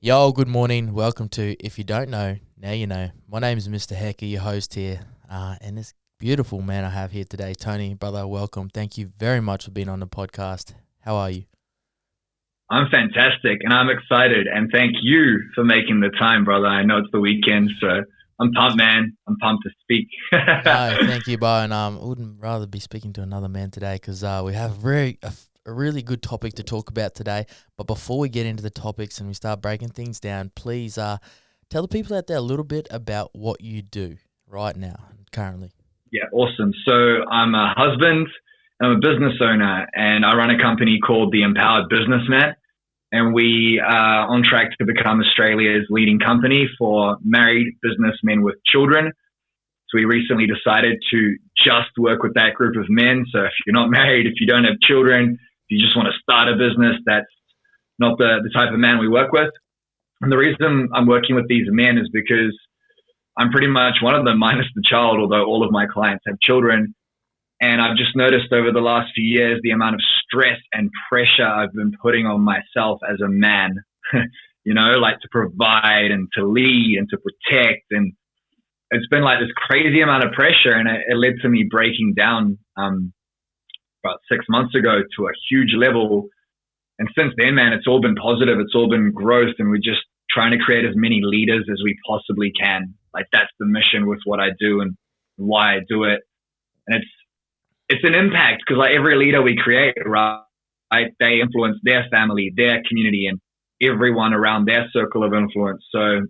Yo, good morning. Welcome to If You Don't Know, Now You Know. My name is Mr. Hecker, your host here. And this beautiful man I have here today, Tony, brother, welcome. Thank you very much for being on the podcast. How are you? I'm fantastic and I'm excited. And thank you for making the time, brother. I know it's the weekend, so I'm pumped, man. I'm pumped to speak. No, thank you, Bo. And I wouldn't rather be speaking to another man today because we have a really good topic to talk about today. But before we get into the topics and we start breaking things down, please tell the people out there a little bit about what you do right now, currently. Yeah, awesome. So I'm a husband, I'm a business owner, and I run a company called The Empowered Businessman. And we are on track to become Australia's leading company for married businessmen with children. So we recently decided to just work with that group of men. So if you're not married, if you don't have children, if you just want to start a business, that's not the type of man we work with. And the reason I'm working with these men is because I'm pretty much one of them minus the child, although all of my clients have children. And I've just noticed over the last few years the amount of stress and pressure I've been putting on myself as a man, like to provide and to lead and to protect. And it's been like this crazy amount of pressure. And it led to me breaking down about 6 months ago to a huge level. And since then, man, it's all been positive. It's all been growth. And we're just trying to create as many leaders as we possibly can. Like that's the mission with what I do and why I do it. And it's an impact because like every leader we create, right, they influence their family, their community, and everyone around their circle of influence. So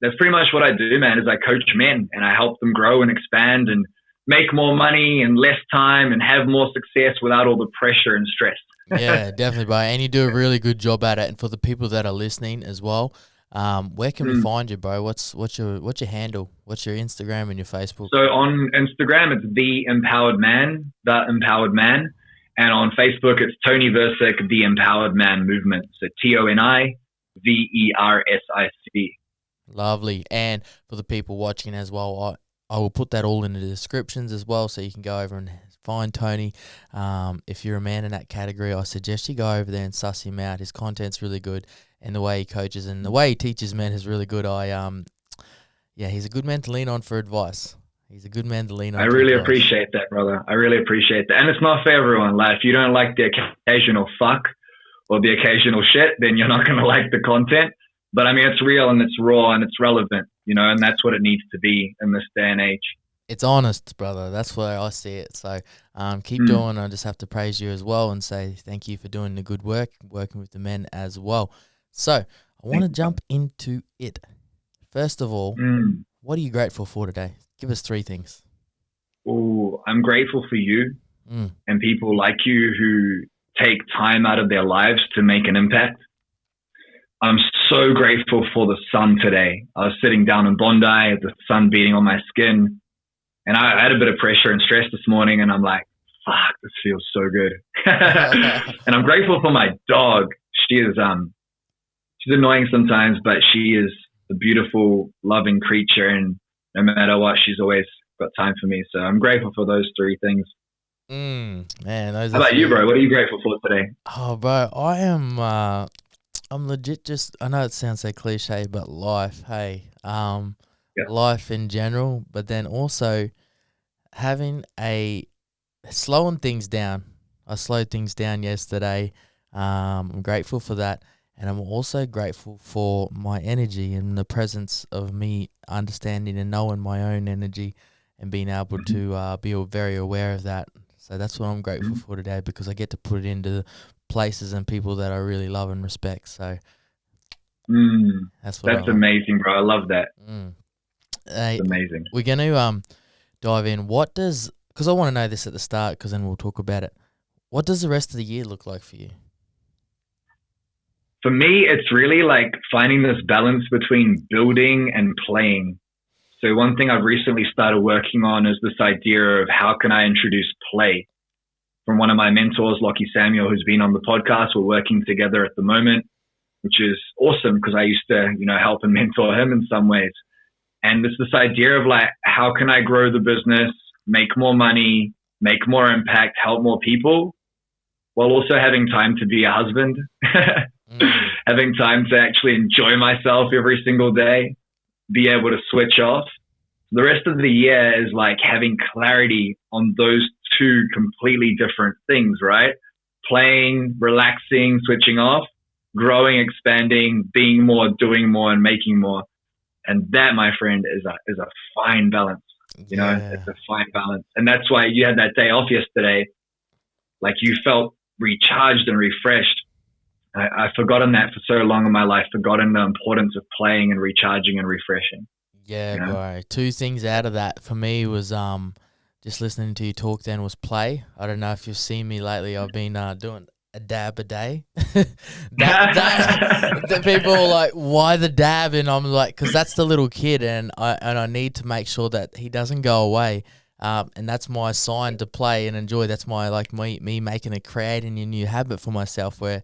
that's pretty much what I do, man, is I coach men and I help them grow and expand and make more money in less time and have more success without all the pressure and stress. Yeah, definitely, bro. And you do a really good job at it. And for the people that are listening as well, where can we find you, bro? What's your handle? What's your Instagram and your Facebook? So on Instagram, it's The Empowered Man. And on Facebook, it's Tony Versick, The Empowered Man Movement. So TonyVersic. Lovely. And for the people watching as well, I will put that all in the descriptions as well, so you can go over and find Tony. If you're a man in that category, I suggest you go over there and suss him out. His content's really good, and the way he coaches and the way he teaches men is really good. He's a good man to lean on for advice. He's a good man to lean on. I really appreciate that, brother. I really appreciate that. And it's not for everyone. Like, if you don't like the occasional fuck or the occasional shit, then you're not going to like the content. But I mean, it's real and it's raw and it's relevant, and that's what it needs to be in this day and age. It's honest, brother. That's where I see it. So keep doing. I just have to praise you as well and say thank you for doing the good work, working with the men as well. So I want to jump into it. First of all, what are you grateful for today? Give us 3 things. Oh, I'm grateful for you and people like you who take time out of their lives to make an impact. I'm so grateful for the sun today. I was sitting down in Bondi, the sun beating on my skin, and I had a bit of pressure and stress this morning, and I'm like, fuck, this feels so good. And I'm grateful for my dog. She's annoying sometimes, but she is a beautiful, loving creature, and no matter what, she's always got time for me. So I'm grateful for those 3 things. Man, how about you, bro? What are you grateful for today? Oh, bro, I am... I'm legit just, I know it sounds so cliche, but life, hey, life in general, but then also slowing things down. I slowed things down yesterday. I'm grateful for that. And I'm also grateful for my energy and the presence of me understanding and knowing my own energy and being able to be very aware of that. So that's what I'm grateful for today, because I get to put it into places and people that I really love and respect. So that's amazing, bro. I love that. Hey, it's amazing. We're going to dive in. Because I want to know this at the start, because then we'll talk about it. What does the rest of the year look like for you? For me, it's really like finding this balance between building and playing. So one thing I've recently started working on is this idea of how can I introduce play. From one of my mentors, Lockie Samuel, who's been on the podcast. We're working together at the moment, which is awesome because I used to, help and mentor him in some ways. And it's this idea of like, how can I grow the business, make more money, make more impact, help more people, while also having time to be a husband having time to actually enjoy myself every single day, be able to switch off. The rest of the year is like having clarity on those two completely different things, right? Playing, relaxing, switching off, growing, expanding, being more, doing more, and making more. And that, my friend, is a fine balance. You know, it's a fine balance. And that's why you had that day off yesterday. Like you felt recharged and refreshed. I've forgotten that for so long in my life, forgotten the importance of playing and recharging and refreshing. Yeah, you know? Bro. Two things out of that for me was just listening to you talk then was play. I don't know if you've seen me lately. I've been doing a dab a day. The people are like, why the dab? And I'm like, because that's the little kid, and I need to make sure that he doesn't go away. And that's my sign to play and enjoy. That's my me making creating a new habit for myself where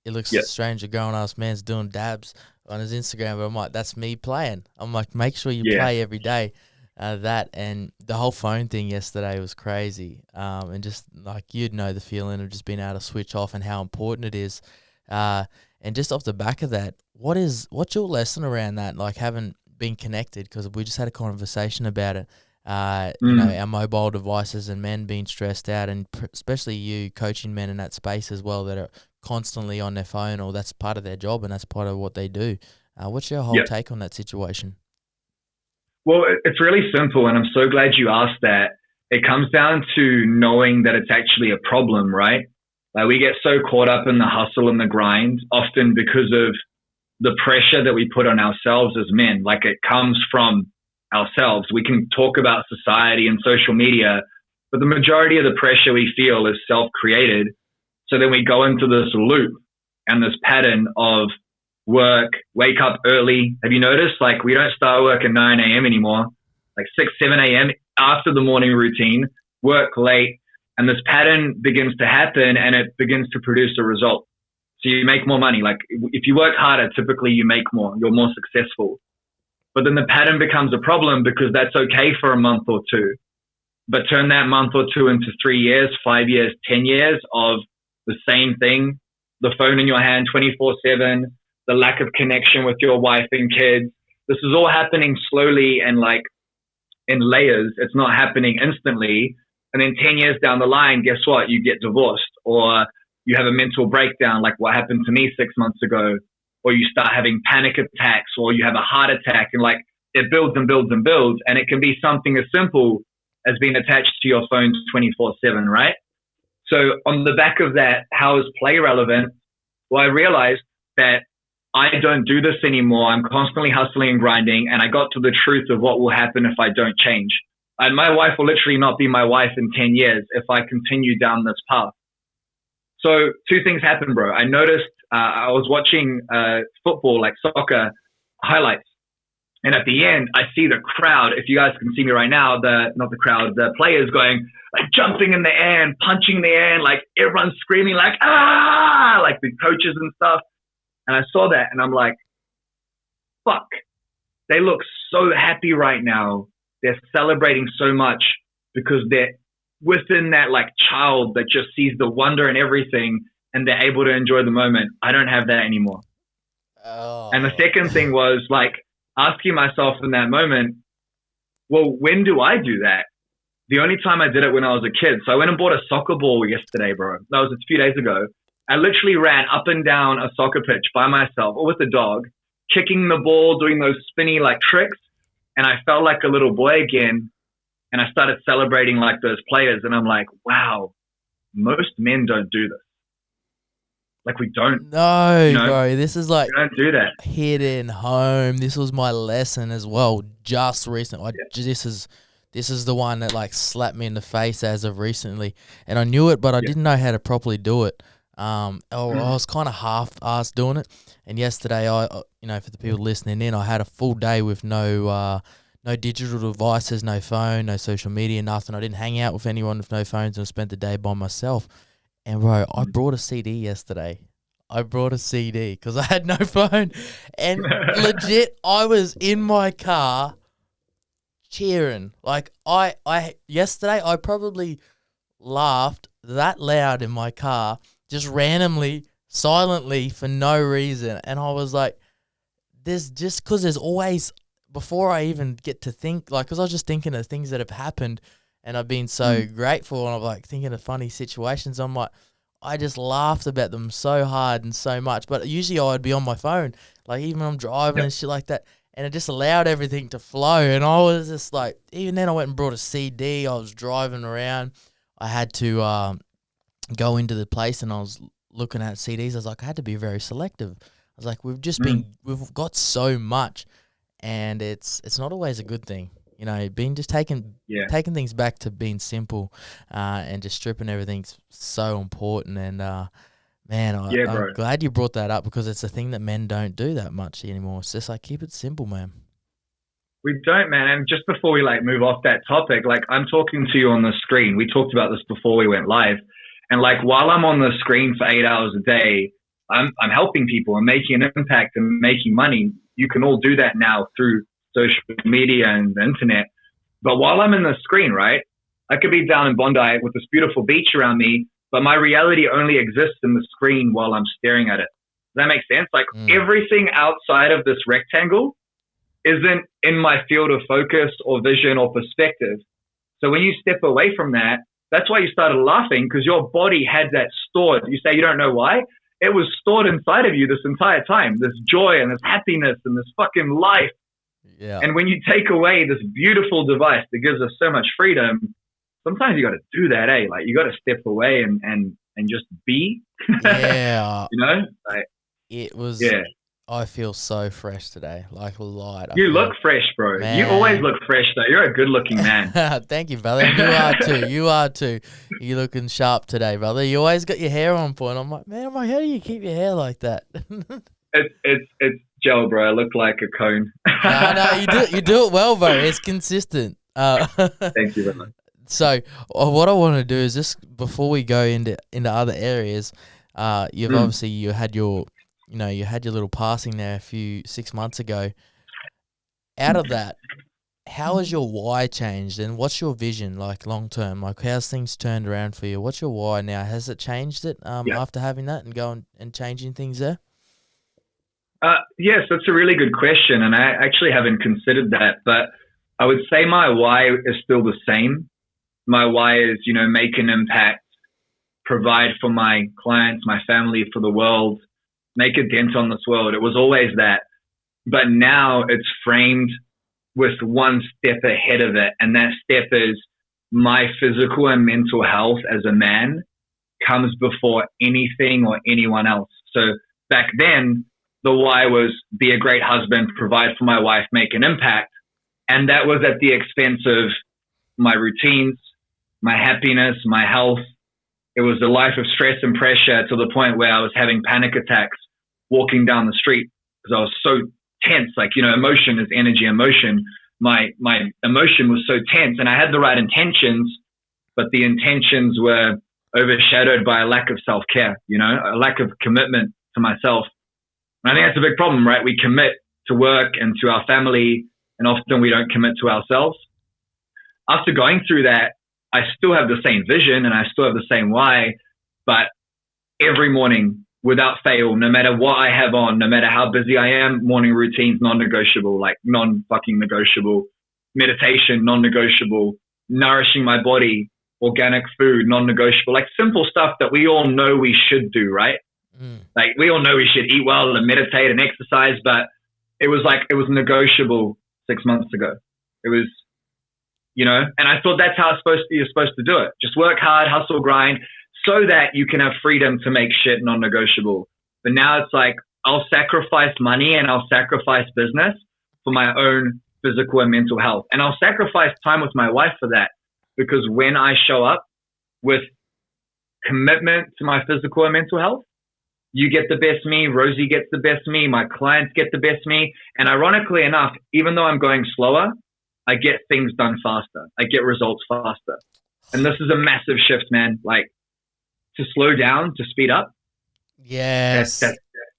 it looks strange. A grown ass man's doing dabs on his Instagram, but I'm like, that's me playing. I'm like, make sure you play every day. That and the whole phone thing yesterday was crazy. And just like you'd know the feeling of just being able to switch off and how important it is. And just off the back of that, what's your lesson around that? Like having been connected, because we just had a conversation about it. You know, our mobile devices and men being stressed out, and especially you coaching men in that space as well that are constantly on their phone, or that's part of their job and that's part of what they do. What's your whole take on that situation? Well, it's really simple, and I'm so glad you asked that. It comes down to knowing that it's actually a problem, right? Like we get so caught up in the hustle and the grind, often because of the pressure that we put on ourselves as men. Like it comes from ourselves. We can talk about society and social media, but the majority of the pressure we feel is self-created. So then we go into this loop and this pattern of work, wake up early. Have you noticed? Like we don't start work at 9 a.m. anymore, like 6, 7 a.m. after the morning routine, work late, and this pattern begins to happen and it begins to produce a result. So you make more money. Like if you work harder, typically you make more, you're more successful. But then the pattern becomes a problem because that's okay for a month or two. But turn that month or two into 3 years, 5 years, 10 years of the same thing, the phone in your hand 24/7, the lack of connection with your wife and kids. This is all happening slowly and like in layers. It's not happening instantly. And then 10 years down the line, guess what? You get divorced, or you have a mental breakdown like what happened to me 6 months ago, or you start having panic attacks, or you have a heart attack, and like it builds and builds and builds. And it can be something as simple as being attached to your phone 24/7, right? So on the back of that, how is play relevant? Well, I realized that I don't do this anymore. I'm constantly hustling and grinding, and I got to the truth of what will happen if I don't change. And my wife will literally not be my wife in 10 years if I continue down this path. So two things happened, bro. I noticed I was watching football, like soccer highlights. And at the end, I see the crowd. If you guys can see me right now, the players going, like jumping in the air and punching in the air, and like everyone's screaming like, ah, like the coaches and stuff. And I saw that and I'm like, fuck, they look so happy right now. They're celebrating so much because they're within that like child that just sees the wonder in everything and they're able to enjoy the moment. I don't have that anymore. Oh. And the second thing was like asking myself in that moment, well, when do I do that? The only time I did it when I was a kid. So I went and bought a soccer ball yesterday, bro. That was a few days ago. I literally ran up and down a soccer pitch by myself or with a dog, kicking the ball, doing those spinny like tricks. And I felt like a little boy again. And I started celebrating like those players. And I'm like, wow, most men don't do this. Like we don't. No, you know, bro. This is like, we don't do that. Hidden home. This was my lesson as well. Just recently. This is the one that like slapped me in the face as of recently. And I knew it, but I didn't know how to properly do it. I was kind of half-assed doing it. And yesterday, for the people listening in, I had a full day with no digital devices, no phone, no social media, nothing. I didn't hang out with anyone with no phones, and I spent the day by myself. And bro, I brought a CD yesterday. Because I had no phone. And legit, I was in my car cheering. Like yesterday, I probably laughed that loud in my car, just randomly silently for no reason. And I was like, there's always, before I even get to think, like, because I was just thinking of things that have happened and I've been so grateful, and I'm like thinking of funny situations. I'm like, I just laughed about them so hard and so much. But usually I'd be on my phone, like even when I'm driving and shit like that. And it just allowed everything to flow. And I was just like, even then I went and brought a CD. I was driving around. I had to go into the place and I was looking at CDs. I was like, I had to be very selective. I was like, we've got so much, and it's not always a good thing. You know, being just taking things back to being simple, and just stripping everything's so important. And man, I'm glad you brought that up, because it's a thing that men don't do that much anymore. It's just like, keep it simple, man. We don't, man. And just before we like move off that topic, like I'm talking to you on the screen. We talked about this before we went live. And like while I'm on the screen for 8 hours a day, I'm helping people and making an impact and making money. You can all do that now through social media and the internet. But while I'm in the screen, right, I could be down in Bondi with this beautiful beach around me, but my reality only exists in the screen while I'm staring at it. Does that make sense? Like everything outside of this rectangle isn't in my field of focus or vision or perspective. So when you step away from that, that's why you started laughing, because your body had that stored. You say you don't know why? It was stored inside of you this entire time, this joy and this happiness and this fucking life. Yeah. And when you take away this beautiful device that gives us so much freedom, sometimes you got to do that, eh? Like you got to step away and just be. Yeah. You know? Like, it was. Yeah. I feel so fresh today, like light. You look fresh, bro. Man. You always look fresh, though. You're a good-looking man. Thank you, brother. You are too. You are too. You're looking sharp today, brother. You always got your hair on point. I'm like, man, how do you keep your hair like that? It's gel, bro. I look like a cone. No, you do it well, bro. It's consistent. Thank you very much. So what I want to do is, just before we go into other areas, you've obviously you had your little passing there 6 months ago. Out of that, how has your why changed, and what's your vision like long term? Like, how's things turned around for you? What's your why now? Has it changed it after having that and going and changing things there? Yes, that's a really good question, and I actually haven't considered that, but I would say my why is still the same. My why is, make an impact, provide for my clients, my family, for the world, make a dent on this world. It was always that. But now it's framed with one step ahead of it. And that step is my physical and mental health as a man comes before anything or anyone else. So back then, the why was be a great husband, provide for my wife, make an impact. And that was at the expense of my routines, my happiness, my health. It was a life of stress and pressure to the point where I was having panic attacks walking down the street because I was so tense. Like, emotion is energy in motion. My emotion was so tense, and I had the right intentions, but the intentions were overshadowed by a lack of self-care, a lack of commitment to myself. And I think that's a big problem, right? We commit to work and to our family, and often we don't commit to ourselves. After going through that, I still have the same vision and I still have the same why, but every morning, without fail, no matter what I have on, no matter how busy I am, morning routines, non-negotiable, like non-fucking negotiable. Meditation, non-negotiable. Nourishing my body, organic food, non-negotiable. Like simple stuff that we all know we should do, right? Like we all know we should eat well and meditate and exercise, but it was negotiable 6 months ago. It was, and I thought that's how you're supposed to do it. Just work hard, hustle, grind, so that you can have freedom to make shit non-negotiable. But now it's like, I'll sacrifice money and I'll sacrifice business for my own physical and mental health. And I'll sacrifice time with my wife for that, because when I show up with commitment to my physical and mental health, you get the best me, Rosie gets the best me, my clients get the best me. And ironically enough, even though I'm going slower, I get things done faster. I get results faster. And this is a massive shift, man. Like, to slow down, to speed up. Yes.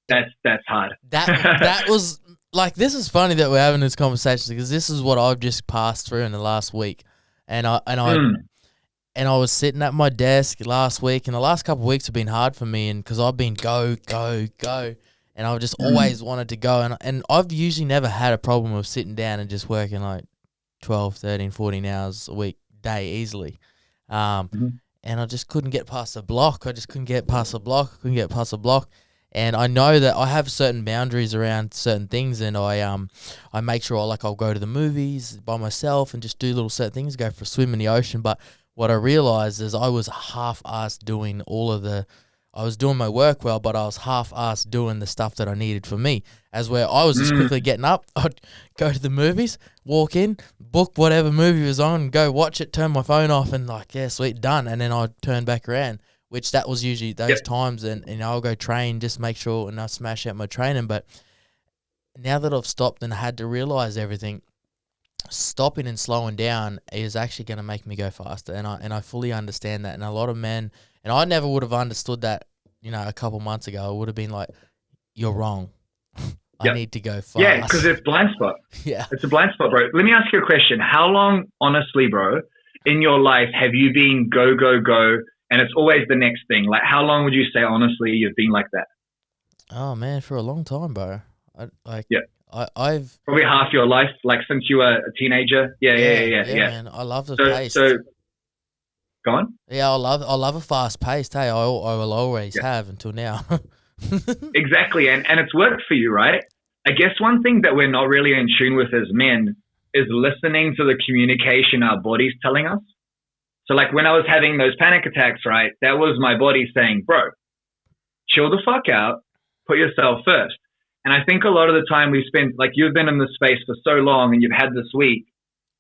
That's hard. That was like, this is funny that we're having this conversation, because this is what I've just passed through in the last week. And and I was sitting at my desk last week, and the last couple of weeks have been hard for me, and because I've been go, and I've just always wanted to go, and I've usually never had a problem of sitting down and just working like 12, 13, 14 hours a week, day easily. And I just couldn't get past the block. Couldn't get past the block. And I know that I have certain boundaries around certain things, and I make sure I'll go to the movies by myself and just do little certain things, go for a swim in the ocean. But what I realized is I was half-assed doing I was doing my work well, but I was half-assed doing the stuff that I needed for me. As where I was just quickly getting up, I'd go to the movies, walk in, book whatever movie was on, go watch it, turn my phone off, and yeah, sweet, done. And then I'd turn back around, which that was usually those times, and I'll go train, just make sure, and I smash out my training. But now that I've stopped and I had to realize everything, stopping and slowing down is actually going to make me go faster, and I fully understand that. And a lot of men, and I never would have understood that, a couple months ago. I would have been like, "You're wrong. I need to go fast." Yeah, because it's blind spot. Yeah, it's a blind spot, bro. Let me ask you a question. How long, honestly, bro, in your life have you been go, and it's always the next thing? Like, how long would you say, honestly, you've been like that? Oh man, for a long time, bro. I've probably half your life, like since you were a teenager. Yeah. Man, I love the pace. So, go on. Yeah, I love a fast pace. Hey, I will always have until now. Exactly, and it's worked for you, right? I guess one thing that we're not really in tune with as men is listening to the communication our body's telling us. So, like when I was having those panic attacks, right, that was my body saying, "Bro, chill the fuck out, put yourself first." And I think a lot of the time we spend, like you've been in this space for so long and you've had this week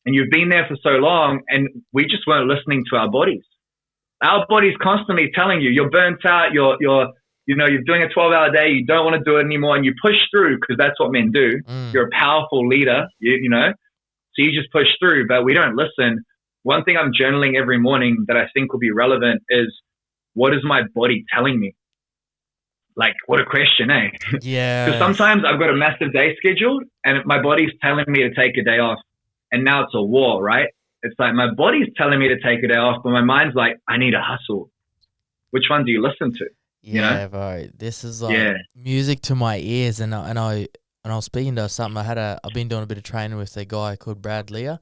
and you've been there for so long and we just weren't listening to our bodies. Our body's constantly telling you, you're burnt out, you're doing a 12-hour day, you don't want to do it anymore, and you push through because that's what men do. You're a powerful leader, so you just push through, but we don't listen. One thing I'm journaling every morning that I think will be relevant is, what is my body telling me? Like, what a question, eh? Yeah. Because sometimes I've got a massive day scheduled and my body's telling me to take a day off. And now it's a war, right? It's like my body's telling me to take a day off, but my mind's like, I need to hustle. Which one do you listen to? Yeah, bro. This is like music to my ears. And I was speaking to something. I've been doing a bit of training with a guy called Brad Lee.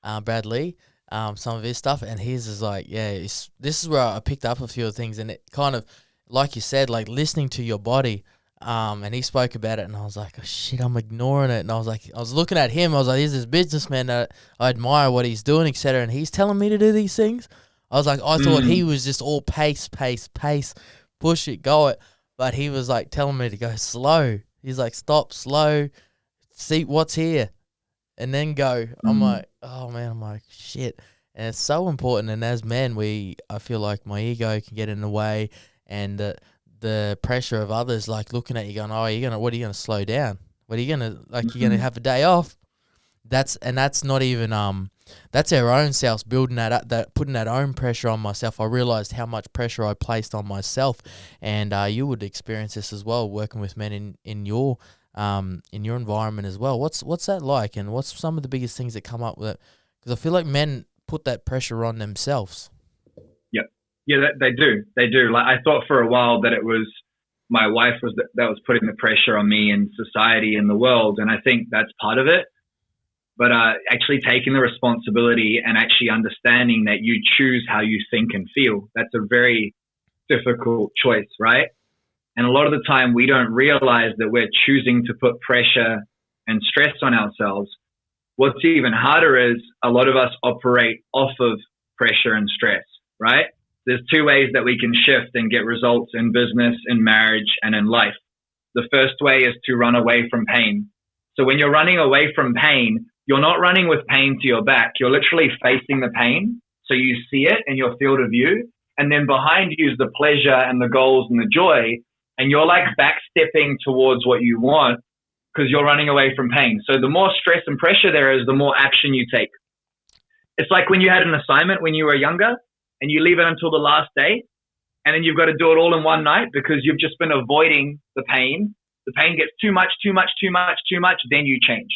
Some of his stuff, and his is like, this is where I picked up a few things, and it kind of, like you said, like listening to your body, and he spoke about it, and I was like, oh shit, I'm ignoring it, and I was looking at him, I was like, he's this businessman that I admire what he's doing, etc., and he's telling me to do these things. I was like, I thought he was just all pace, push it, go it, but he was like telling me to go slow. He's like, stop, slow, see what's here, and then go. I'm like, oh man, I'm like, shit. And it's so important. And as men, I feel like my ego can get in the way, and the pressure of others like looking at you going, oh, what are you gonna slow down? What are you gonna, like, you're gonna have a day off? That's not even that's our own selves building that putting that own pressure on myself. I realized how much pressure I placed on myself, and you would experience this as well working with men in your environment as well. What's that like, and what's some of the biggest things that come up with it? Because I feel like men put that pressure on themselves. Yeah, they do. Like, I thought for a while that it was my wife that was putting the pressure on me in society and the world, and I think that's part of it. But actually taking the responsibility and actually understanding that you choose how you think and feel, that's a very difficult choice, right? And a lot of the time we don't realize that we're choosing to put pressure and stress on ourselves. What's even harder is a lot of us operate off of pressure and stress, right? There's two ways that we can shift and get results in business, in marriage, and in life. The first way is to run away from pain. So when you're running away from pain, you're not running with pain to your back. You're literally facing the pain. So you see it in your field of view. And then behind you is the pleasure and the goals and the joy. And you're like backstepping towards what you want because you're running away from pain. So the more stress and pressure there is, the more action you take. It's like when you had an assignment when you were younger and you leave it until the last day. And then you've got to do it all in one night because you've just been avoiding the pain. The pain gets too much, then you change.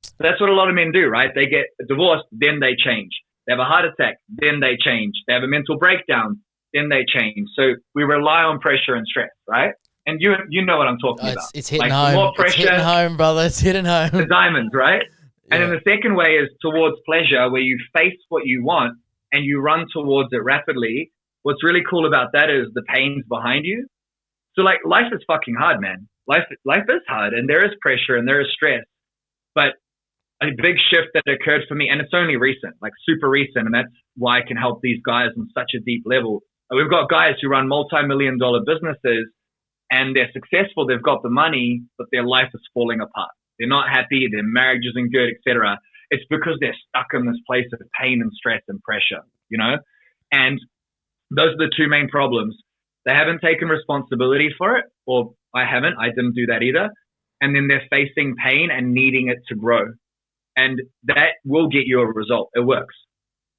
So that's what a lot of men do, right? They get divorced, then they change. They have a heart attack, then they change. They have a mental breakdown, then they change. So we rely on pressure and stress, right? And you know what I'm talking about. It's hitting like, home. More pressure, it's hitting home, brother. It's hitting home. The diamonds, right? Yeah. And then the second way is towards pleasure, where you face what you want and you run towards it rapidly. What's really cool about that is the pain's behind you. So like life is fucking hard, man. Life is hard, and there is pressure and there is stress. But a big shift that occurred for me, and it's only recent, like super recent, and that's why I can help these guys on such a deep level. We've got guys who run multi-million-dollar businesses, and they're successful, they've got the money, but their life is falling apart. They're not happy, their marriage isn't good, etc. It's because they're stuck in this place of pain and stress and pressure, you know? And those are the two main problems. They haven't taken responsibility for it, or I didn't do that either. And then they're facing pain and needing it to grow. And that will get you a result. It works.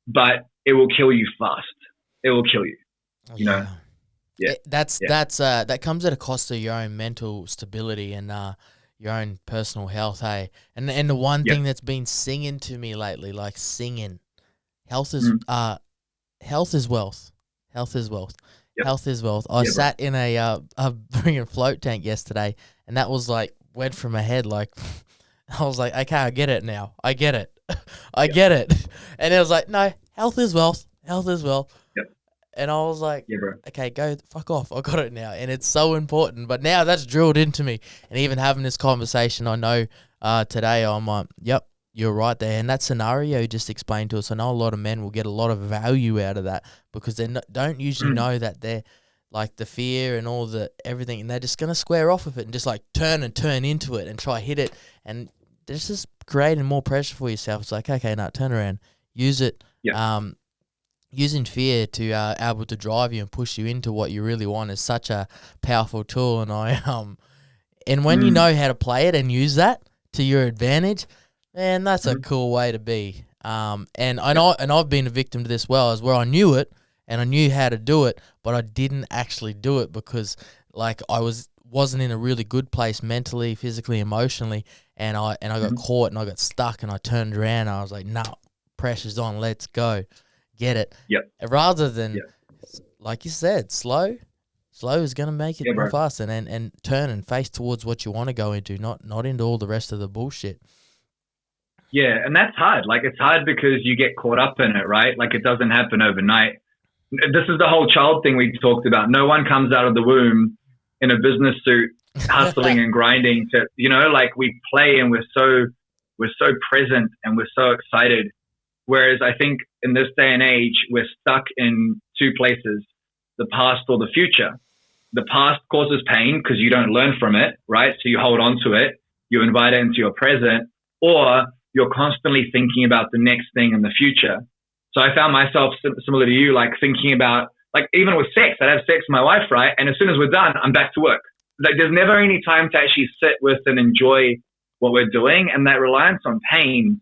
But it will kill you fast. It will kill you. You know? Yeah. That comes at a cost of your own mental stability and your own personal health, hey. And the one thing that's been singing to me lately, like singing, health is wealth. Health is wealth. Yep. Health is wealth. I sat in a bringing float tank yesterday, and that was like went from my head. Like I was like, okay, I get it now. I get it. I get it. And it was like, no, health is wealth. Health is wealth. Yep. And I was like, bro. Okay, go fuck off. I got it now, and it's so important. But now that's drilled into me, and even having this conversation, I know today I'm like, yep. You're right there. And that scenario you just explained to us, I know a lot of men will get a lot of value out of that because they don't usually know that they're like the fear and all the everything, and they're just going to square off with it and just like turn into it and try hit it. And this is creating more pressure for yourself. It's like, okay, no, turn around, use it. Yeah. Using fear to able to drive you and push you into what you really want is such a powerful tool. And when you know how to play it and use that to your advantage, man, that's a cool way to be. And I've been a victim to this as where I knew it and I knew how to do it, but I didn't actually do it because like I wasn't in a really good place mentally, physically, emotionally, and I got caught and I got stuck and I turned around and I was like, no, pressure's on, let's go, get it. Yep. Rather than like you said, slow is gonna make it more fast and turn and face towards what you want to go into, not into all the rest of the bullshit. Yeah, and that's hard. Like, it's hard because you get caught up in it, right? Like, it doesn't happen overnight. This is the whole child thing we talked about. No one comes out of the womb in a business suit, hustling and grinding to, you know, like we play and we're so present and we're so excited. Whereas I think in this day and age, we're stuck in two places, the past or the future. The past causes pain because you don't learn from it, right? So you hold on to it, you invite it into your present, or you're constantly thinking about the next thing in the future. So I found myself similar to you, like thinking about, like even with sex, I'd have sex with my wife, right? And as soon as we're done, I'm back to work. Like there's never any time to actually sit with and enjoy what we're doing. And that reliance on pain,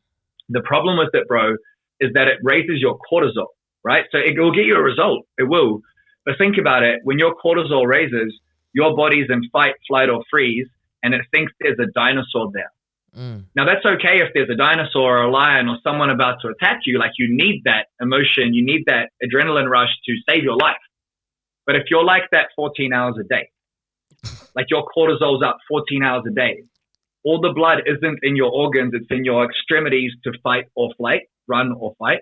the problem with it, bro, is that it raises your cortisol, right? So it will get you a result. It will. But think about it. When your cortisol raises, your body's in fight, flight, or freeze, and it thinks there's a dinosaur there. Now, that's okay if there's a dinosaur or a lion or someone about to attack you. Like, you need that emotion. You need that adrenaline rush to save your life. But if you're like that 14 hours a day, like your cortisol's up 14 hours a day, all the blood isn't in your organs. It's in your extremities to fight or flight, run or fight.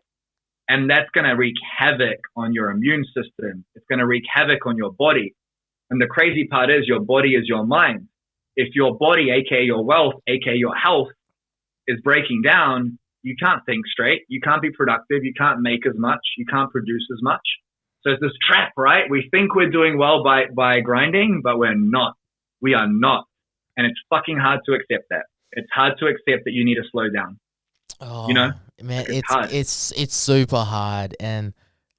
And that's going to wreak havoc on your immune system. It's going to wreak havoc on your body. And the crazy part is your body is your mind. If your body, aka your wealth, aka your health, is breaking down, you can't think straight. You can't be productive. You can't make as much. You can't produce as much. So it's this trap, right? We think we're doing well by grinding, but we're not. We are not. And it's fucking hard to accept that. It's hard to accept that you need to slow down. Oh, you know, man, it's super hard. And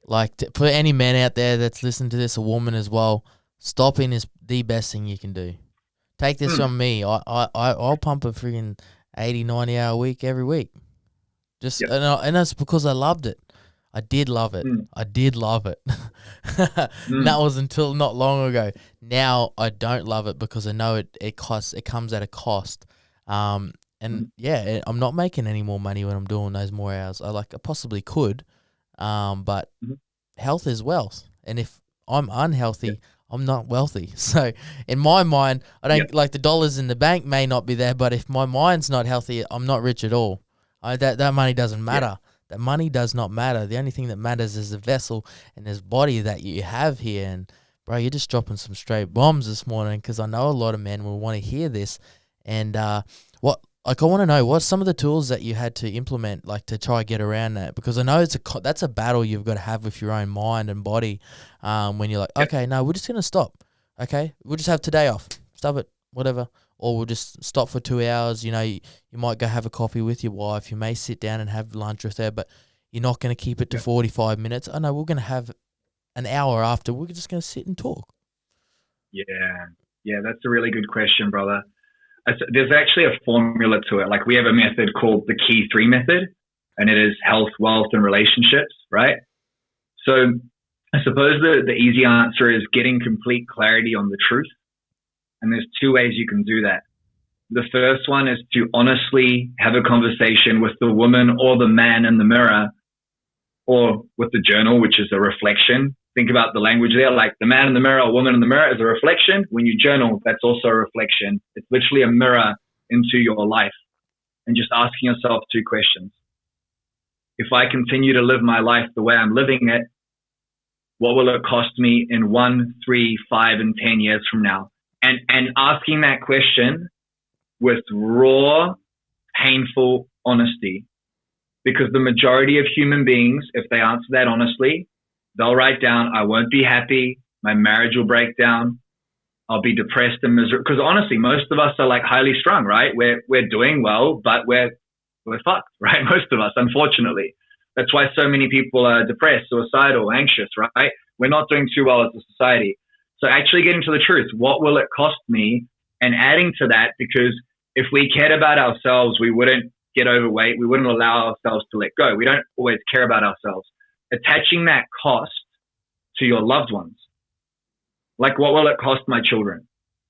like for any man out there that's listening to this, a woman as well, stopping is the best thing you can do. Take this from me. I'll pump a freaking 80, 90 hour week every week. Just and that's because I loved it. I did love it. I did love it. That was until not long ago. Now I don't love it because I know it comes at a cost. And yeah, I'm not making any more money when I'm doing those more hours. I possibly could, but health is wealth. And if I'm unhealthy, I'm not wealthy. So in my mind, I don't like the dollars in the bank may not be there, but if my mind's not healthy, I'm not rich at all. That money doesn't matter. That money does not matter. The only thing that matters is the vessel and this body that you have here. And bro, you're just dropping some straight bombs this morning, because I know a lot of men will want to hear this. And I want to know what's some of the tools that you had to implement, like to try get around that, because I know that's a battle you've got to have with your own mind and body. When you're like, okay, no, we're just gonna stop. Okay, we'll just have today off. Stop it, whatever. Or we'll just stop for 2 hours. You know, you might go have a coffee with your wife. You may sit down and have lunch with her, but you're not going to keep it to 45 minutes. Oh, no, we're going to have an hour after. We're just going to sit and talk. Yeah, that's a really good question, brother. There's actually a formula to it. Like, we have a method called the Key 3 method, and it is health, wealth, and relationships, right? So I suppose the easy answer is getting complete clarity on the truth. And there's 2 ways you can do that. The first one is to honestly have a conversation with the woman or the man in the mirror, or with the journal, which is a reflection. Think about the language there, like the man in the mirror or woman in the mirror is a reflection. When you journal, that's also a reflection. It's literally a mirror into your life. And just asking yourself 2 questions. If I continue to live my life the way I'm living it, what will it cost me in 1, 3, 5, and 10 years from now? And asking that question with raw, painful honesty. Because the majority of human beings, if they answer that honestly, they'll write down, I won't be happy, my marriage will break down, I'll be depressed and miserable. Because honestly, most of us are like highly strung, right? We're doing well, but we're fucked, right? Most of us, unfortunately. That's why so many people are depressed, suicidal, anxious, right? We're not doing too well as a society. So actually getting to the truth, what will it cost me? And adding to that, because if we cared about ourselves, we wouldn't get overweight. We wouldn't allow ourselves to let go. We don't always care about ourselves. Attaching that cost to your loved ones. Like, what will it cost my children?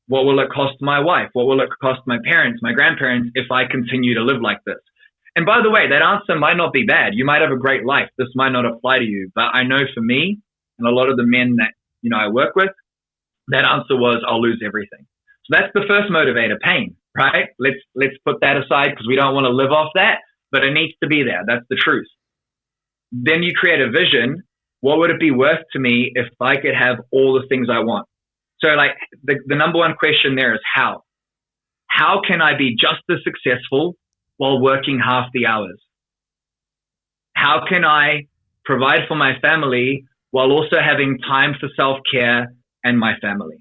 What will it cost my wife? What will it cost my parents, my grandparents, if I continue to live like this? And by the way, that answer might not be bad. You might have a great life. This might not apply to you. But I know for me and a lot of the men that, I work with, that answer was, I'll lose everything. So that's the first motivator, pain, right? Let's put that aside, because we don't want to live off that, but it needs to be there. That's the truth. Then you create a vision. What would it be worth to me if I could have all the things I want? So like the number one question there is how? How can I be just as successful while working half the hours? How can I provide for my family while also having time for self-care and my family?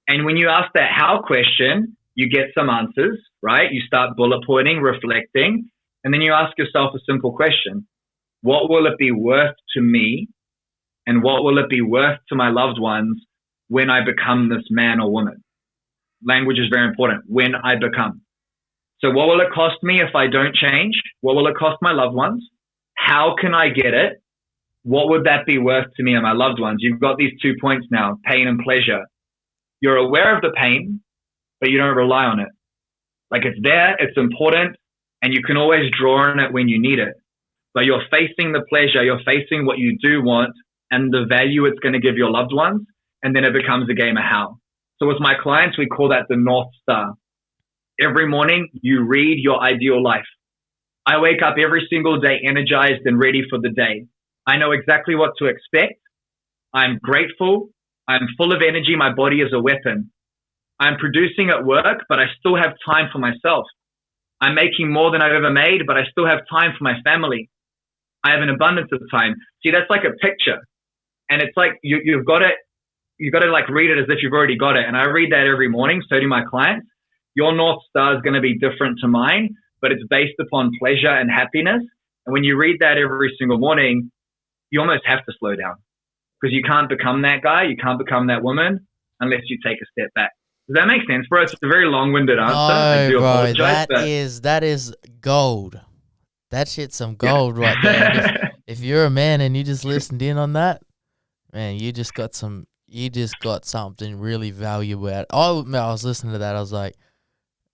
And when you ask that how question, you get some answers, right? You start bullet pointing, reflecting, and then you ask yourself a simple question. What will it be worth to me? And what will it be worth to my loved ones when I become this man or woman? Language is very important. When I become. So what will it cost me if I don't change? What will it cost my loved ones? How can I get it? What would that be worth to me and my loved ones? You've got these 2 points now, pain and pleasure. You're aware of the pain, but you don't rely on it. Like, it's there, it's important, and you can always draw on it when you need it. But you're facing the pleasure, you're facing what you do want and the value it's going to give your loved ones, and then it becomes a game of how. So with my clients, we call that the North Star. Every morning, you read your ideal life. I wake up every single day energized and ready for the day. I know exactly what to expect. I'm grateful. I'm full of energy. My body is a weapon. I'm producing at work, but I still have time for myself. I'm making more than I've ever made, but I still have time for my family. I have an abundance of time. See, that's like a picture. And it's like you've got to like read it as if you've already got it. And I read that every morning. So do my clients. Your North Star is going to be different to mine, but it's based upon pleasure and happiness. And when you read that every single morning, you almost have to slow down, because you can't become that guy. You can't become that woman unless you take a step back. Does that make sense, bro? It's a very long-winded answer. I do apologize. That is gold. That shit's some gold right there. If you're a man and you just listened in on that, man, you just got something really valuable. I was listening to that. I was like,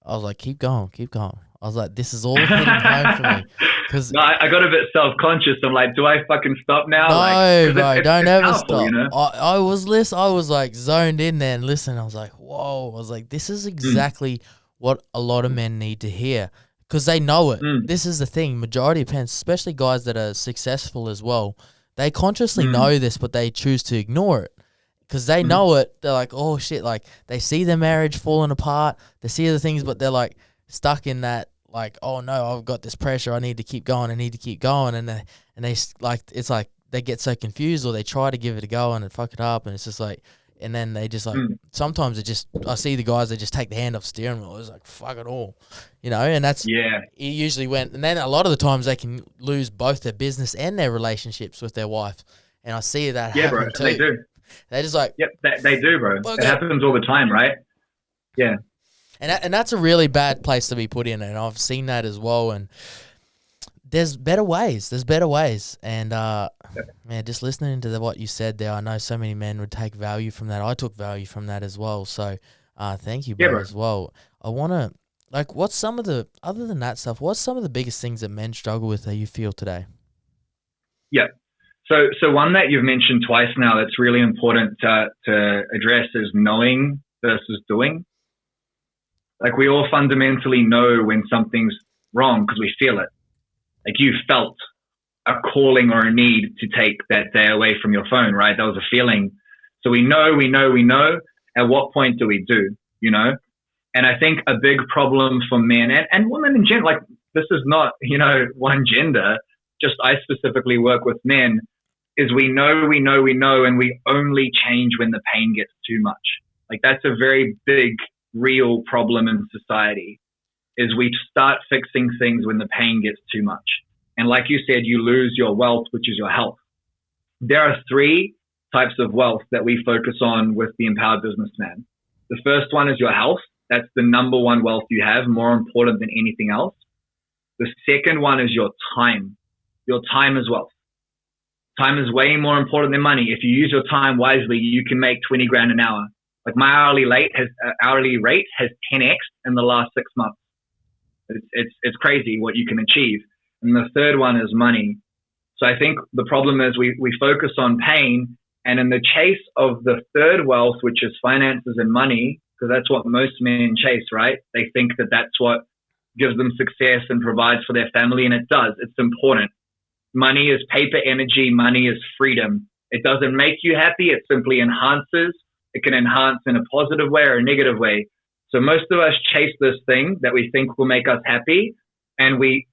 I was like, keep going, keep going. I was like, this is all hitting home for me. Cause No, I got a bit self-conscious. I'm like, do I fucking stop now? no, Like, bro, don't it's ever powerful, stop. you know? I was like zoned in there and listening. I was like, whoa. I was like, this is exactly what a lot of men need to hear because they know it. This is the thing. Majority of men, especially guys that are successful as well, they consciously know this, but they choose to ignore it. Because they know it, they're like, oh shit, like they see their marriage falling apart, they see other things, but they're like stuck in that, like, oh no, I've got this pressure, I need to keep going, and they like, it's like they get so confused, or they try to give it a go and fuck it up, and it's just like, and then they just like, sometimes it just, I see the guys that just take the hand off steering wheel, it's like, fuck it all, you know, and that's, it usually went, and then a lot of the times they can lose both their business and their relationships with their wife, and I see that happen too. They do. They're just like, yep, they do, bro. It happens all the time, right? Yeah. And that's a really bad place to be put in, and I've seen that as well. And there's better ways. And man, just listening to what you said there, I know so many men would take value from that. I took value from that as well. So thank you, bro, as well. I want to, like, what's some of the, other than that stuff, what's some of the biggest things that men struggle with that you feel today? Yeah. So one that you've mentioned twice now that's really important to address is knowing versus doing. Like, we all fundamentally know when something's wrong because we feel it. Like, you felt a calling or a need to take that day away from your phone, right? That was a feeling. So we know. At what point do we do, you know? And I think a big problem for men and women in general, like, this is not, you know, one gender, just I specifically work with men, is we know, and we only change when the pain gets too much. Like, that's a very big, real problem in society, is we start fixing things when the pain gets too much. And like you said, you lose your wealth, which is your health. There are 3 types of wealth that we focus on with the Empowered Businessman. The first one is your health. That's the number one wealth you have, more important than anything else. The second one is your time. Your time is wealth. Time is way more important than money. If you use your time wisely, you can make 20 grand an hour. Like, my hourly rate has 10x in the last 6 months. It's crazy what you can achieve. And the third one is money. So I think the problem is we focus on pain, and in the chase of the third wealth, which is finances and money, because that's what most men chase, right? They think that that's what gives them success and provides for their family, and it does. It's important. Money is paper energy. Money is freedom. It doesn't make you happy. It simply enhances. It can enhance in a positive way or a negative way. So most of us chase this thing that we think will make us happy, and we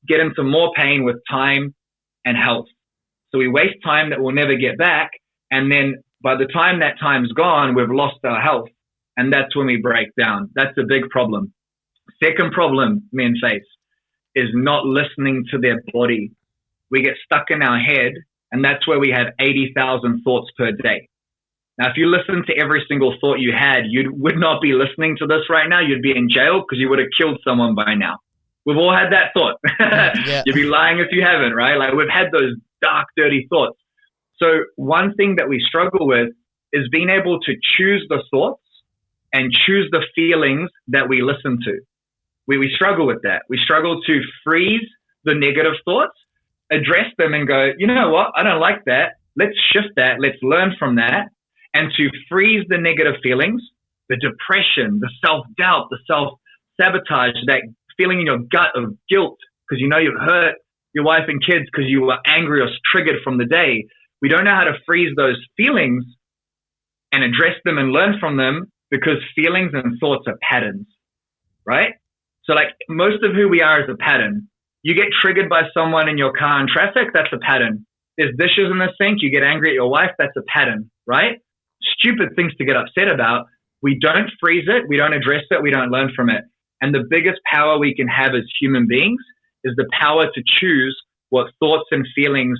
get into more pain with time and health. So we waste time that we'll never get back. And then by the time that time's gone, we've lost our health. And that's when we break down. That's a big problem. Second problem men face is not listening to their body. We get stuck in our head, and that's where we have 80,000 thoughts per day. Now, if you listen to every single thought you had, you would not be listening to this right now. You'd be in jail because you would have killed someone by now. We've all had that thought. Yeah. You'd be lying if you haven't, right? Like, we've had those dark, dirty thoughts. So one thing that we struggle with is being able to choose the thoughts and choose the feelings that we listen to. We struggle with that. We struggle to freeze the negative thoughts, address them and go, you know what? I don't like that. Let's shift that. Let's learn from that. And to freeze the negative feelings, the depression, the self-doubt, the self-sabotage, that feeling in your gut of guilt because you know you've hurt your wife and kids because you were angry or triggered from the day. We don't know how to freeze those feelings and address them and learn from them because feelings and thoughts are patterns, right? So like most of who we are is a pattern. You get triggered by someone in your car in traffic, that's a pattern. There's dishes in the sink, you get angry at your wife, that's a pattern, right? Stupid things to get upset about. We don't freeze it, we don't address it, we don't learn from it. And the biggest power we can have as human beings is the power to choose what thoughts and feelings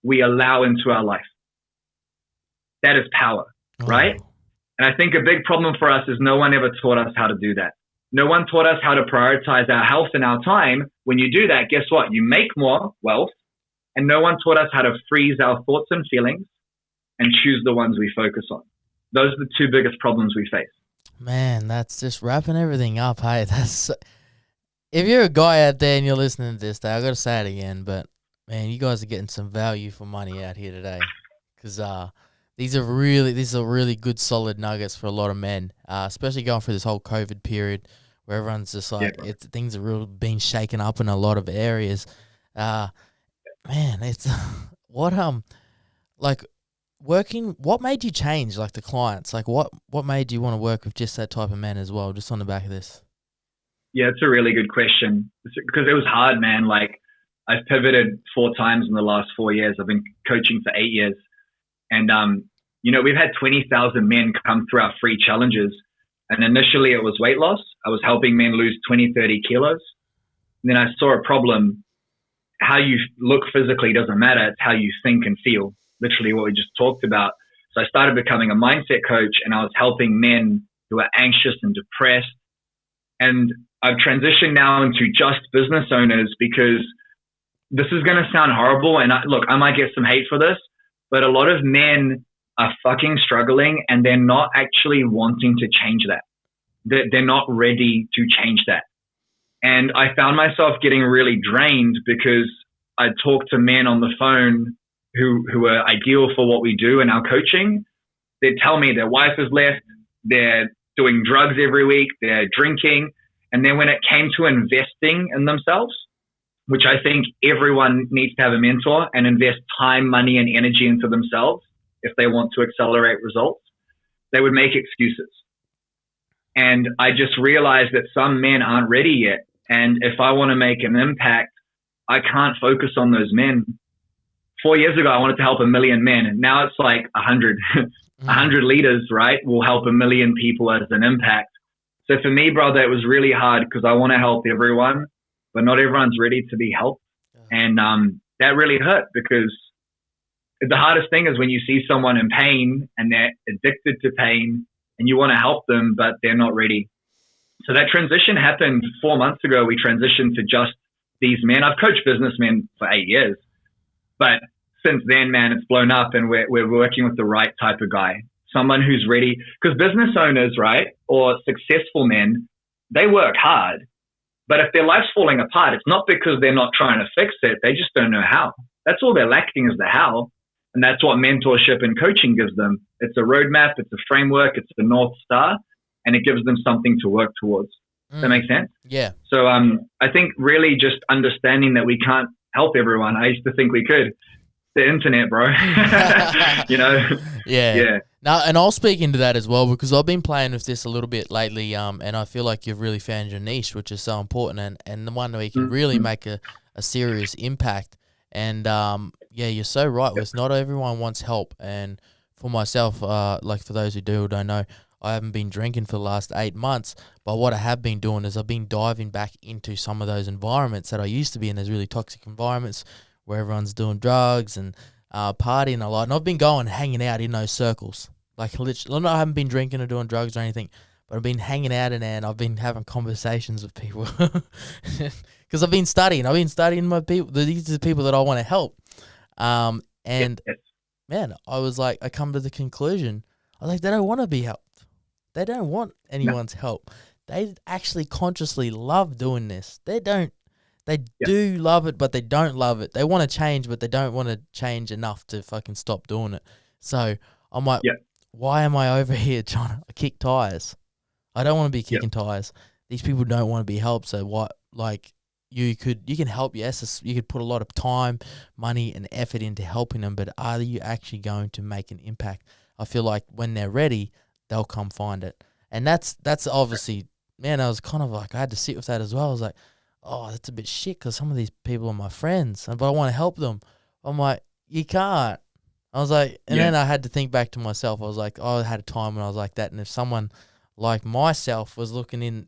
we allow into our life. That is power, right? And I think a big problem for us is no one ever taught us how to do that. No one taught us how to prioritize our health and our time. When you do that, guess what? You make more wealth. And no one taught us how to freeze our thoughts and feelings and choose the ones we focus on. Those are the two biggest problems we face. Man, that's just wrapping everything up. Hey, if you're a guy out there and you're listening to this, I gotta say it again, but man, you guys are getting some value for money out here today, because these are really good solid nuggets for a lot of men, especially going through this whole COVID period where everyone's just Yeah, like things are really being shaken up in a lot of areas. Uh, Man, it's what like working. What made you change like the clients? Like what made you want to work with just that type of man as well? Just on the back of this. yeah, it's a really good question because it was hard, man. Like I've pivoted 4 times in the last 4 years. I've been coaching for 8 years, and we've had 20,000 men come through our free challenges. And initially, it was weight loss. I was helping men lose 20, 30 kilos. And then I saw a problem. How you look physically doesn't matter. It's how you think and feel. Literally what we just talked about. So I started becoming a mindset coach, and I was helping men who are anxious and depressed. And I've transitioned now into just business owners because this is going to sound horrible. And I might get some hate for this, but a lot of men are fucking struggling and they're not actually wanting to change that. They're not ready to change that. And I found myself getting really drained because I talk to men on the phone who are ideal for what we do in our coaching. They'd tell me their wife has left, they're doing drugs every week, they're drinking. And then when it came to investing in themselves, which I think everyone needs to have a mentor and invest time, money, and energy into themselves if they want to accelerate results, they would make excuses. And I just realized that some men aren't ready yet. And if I want to make an impact, I can't focus on those men. 4 years ago, I wanted to help 1 million men. And now it's like 100. 100 leaders, right, will help 1 million people as an impact. So for me, brother, it was really hard because I want to help everyone, but not everyone's ready to be helped. And that really hurt because the hardest thing is when you see someone in pain and they're addicted to pain and you want to help them, but they're not ready. So that transition happened 4 months ago. We transitioned to just these men. I've coached businessmen for 8 years, but since then, man, it's blown up and we're working with the right type of guy, someone who's ready. Because business owners, right, or successful men, they work hard. But if their life's falling apart, it's not because they're not trying to fix it. They just don't know how. That's all they're lacking is the how. And that's what mentorship and coaching gives them. It's a roadmap, it's a framework, it's the North Star, and it gives them something to work towards. Does that make sense? Yeah. So I think really just understanding that we can't help everyone. I used to think we could. The internet, bro. Yeah. Now, and I'll speak into that as well because I've been playing with this a little bit lately, and I feel like you've really found your niche, which is so important, and the one where you can really make a serious impact. And yeah, you're so right. With not everyone wants help, and for myself, like for those who do or don't know, I haven't been drinking for the last 8 months, but what I have been doing is I've been diving back into some of those environments that I used to be in, those really toxic environments where everyone's doing drugs and partying a lot. And I've been going hanging out in those circles. Like literally, I haven't been drinking or doing drugs or anything, but I've been hanging out in there and I've been having conversations with people. Because I've been studying my people. These are the people that I want to help. And man, I was like, I come to the conclusion, I was like, they don't want to be helped. They don't want anyone's help. They actually consciously love doing this. They don't. They do love it, but they don't love it. They want to change, but they don't want to change enough to fucking stop doing it. So I'm like, why am I over here trying to kick tires? I don't want to be kicking tires. These people don't want to be helped. So what? Like you can help. Yes, you could put a lot of time, money, and effort into helping them, but are you actually going to make an impact? I feel like when they're ready, they'll come find it. And that's obviously, man, I was kind of like, I had to sit with that as well. I was like, oh, that's a bit shit because some of these people are my friends, but I want to help them. I'm like, you can't. I was like, and then I had to think back to myself. I was like, I had a time when I was like that. And if someone like myself was looking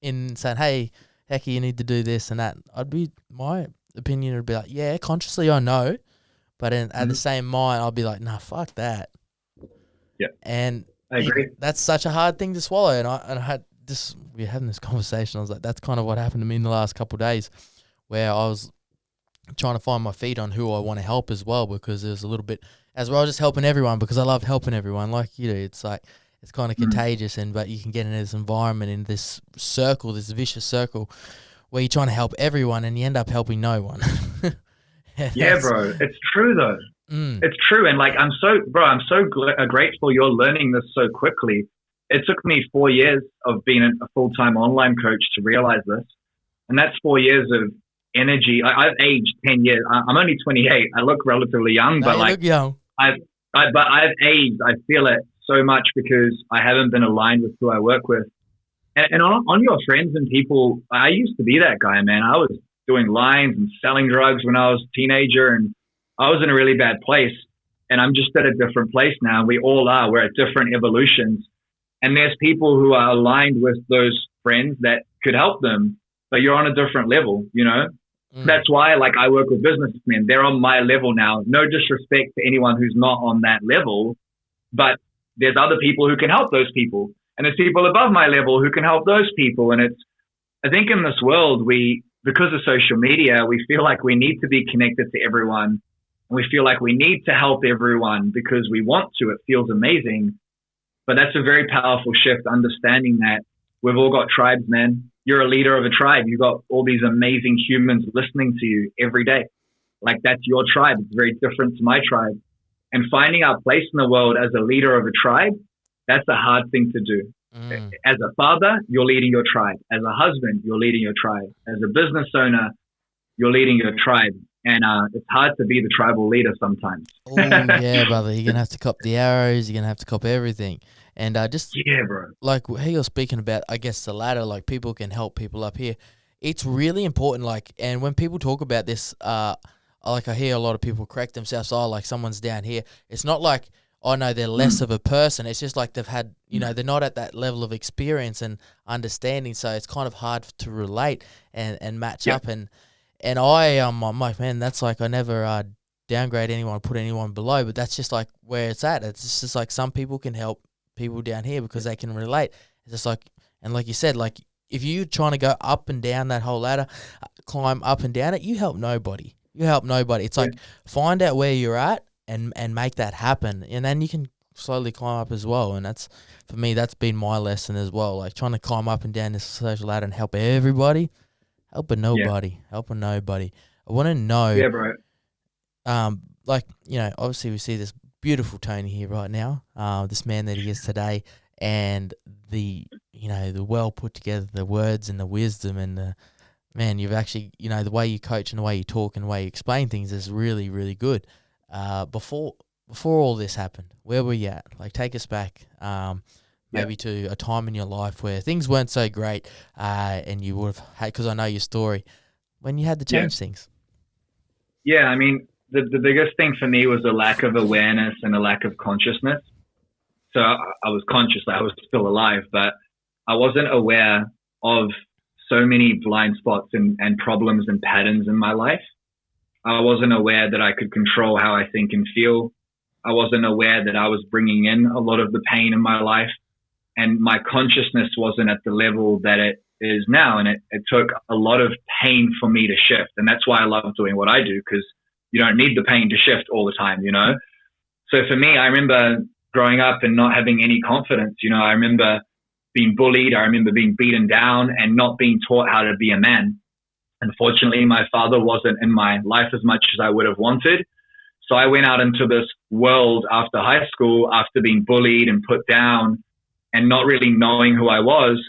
in saying, hey, Hecky, you need to do this and that, my opinion would be like, yeah, consciously I know. But at the same mind, I'll be like, nah, fuck that. Yeah. And I agree. That's such a hard thing to swallow. And I had this, we were having this conversation. I was like, that's kind of what happened to me in the last couple of days, where I was trying to find my feet on who I want to help as well, because there's a little bit, as well, just helping everyone because I love helping everyone like you do. It's like, it's kind of contagious, and but you can get in this environment, in this circle, this vicious circle, where you're trying to help everyone and you end up helping no one. Yeah, bro, it's true though. It's true, and like I'm so grateful you're learning this so quickly. It took me 4 years of being a full-time online coach to realize this, and that's 4 years of energy. I've aged 10 years. I'm only 28. I look relatively young, No, but you like look young. I've aged. I feel it so much because I haven't been aligned with who I work with. And on your friends and people, I used to be that guy, man. I was doing lines and selling drugs when I was a teenager, and I was in a really bad place. And I'm just at a different place now. We all are. We're at different evolutions. And there's people who are aligned with those friends that could help them, but you're on a different level, you know? That's why, like, I work with businessmen. They're on my level now. No disrespect to anyone who's not on that level, but there's other people who can help those people. And there's people above my level who can help those people. And I think in this world, because of social media, we feel like we need to be connected to everyone. And we feel like we need to help everyone because we want to. It feels amazing. But that's a very powerful shift, understanding that we've all got tribes, man. You're a leader of a tribe. You've got all these amazing humans listening to you every day. Like, that's your tribe. It's very different to my tribe. And finding our place in the world as a leader of a tribe, that's a hard thing to do. As a father, you're leading your tribe. As a husband, you're leading your tribe. As a business owner, you're leading your tribe. And it's hard to be the tribal leader sometimes. Oh, yeah, brother. You're going to have to cop the arrows. You're going to have to cop everything. And yeah, bro. Like how you're speaking about, I guess, the ladder, like people can help people up here. It's really important. Like, and when people talk about this, like I hear a lot of people correct themselves. Oh, like someone's down here. It's not like, oh no, they're less of a person. It's just like they've had, they're not at that level of experience and understanding. So it's kind of hard to relate and match up. And I'm like, man, that's like, I never downgrade anyone, put anyone below, but that's just like where it's at. It's just like some people can help people down here because they can relate. It's just like, and like you said, like if you're trying to go up and down that whole ladder, climb up and down it, you help nobody. It's like find out where you're at and make that happen, and then you can slowly climb up as well. And that's, for me, that's been my lesson as well. Like trying to climb up and down this social ladder and help everybody, helping nobody. I want to know, bro. like, obviously we see this beautiful Tony here right now, this man that he is today, and the well put together, the words and the wisdom and the, man, you've actually, the way you coach and the way you talk and the way you explain things is really, really good. Before all this happened, where were you at? Like, take us back, maybe to a time in your life where things weren't so great, and you would have had, because I know your story, when you had to change things. Yeah, I mean, the biggest thing for me was a lack of awareness and a lack of consciousness. So I was conscious that I was still alive, but I wasn't aware of so many blind spots and problems and patterns in my life. I wasn't aware that I could control how I think and feel. I wasn't aware that I was bringing in a lot of the pain in my life, and my consciousness wasn't at the level that it is now. And it took a lot of pain for me to shift. And that's why I love doing what I do, because you don't need the pain to shift all the time, So for me, I remember growing up and not having any confidence. I remember being bullied. I remember being beaten down and not being taught how to be a man. Unfortunately, my father wasn't in my life as much as I would have wanted. So I went out into this world after high school, after being bullied and put down and not really knowing who I was.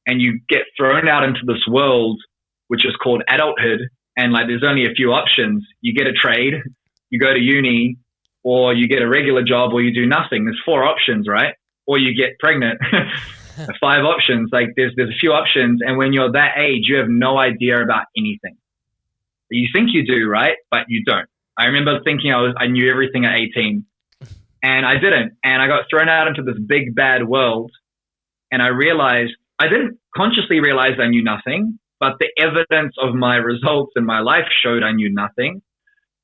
And you get thrown out into this world, which is called adulthood. And like, there's only a few options. You get a trade, you go to uni, or you get a regular job, or you do nothing. There's 4 options, right? Or you get pregnant. 5 options. Like, there's a few options. And when you're that age, you have no idea about anything. You think you do, right? But you don't. I remember thinking I knew everything at 18, and I didn't. And I got thrown out into this big, bad world. And I realized, I didn't consciously realize I knew nothing, but the evidence of my results in my life showed I knew nothing.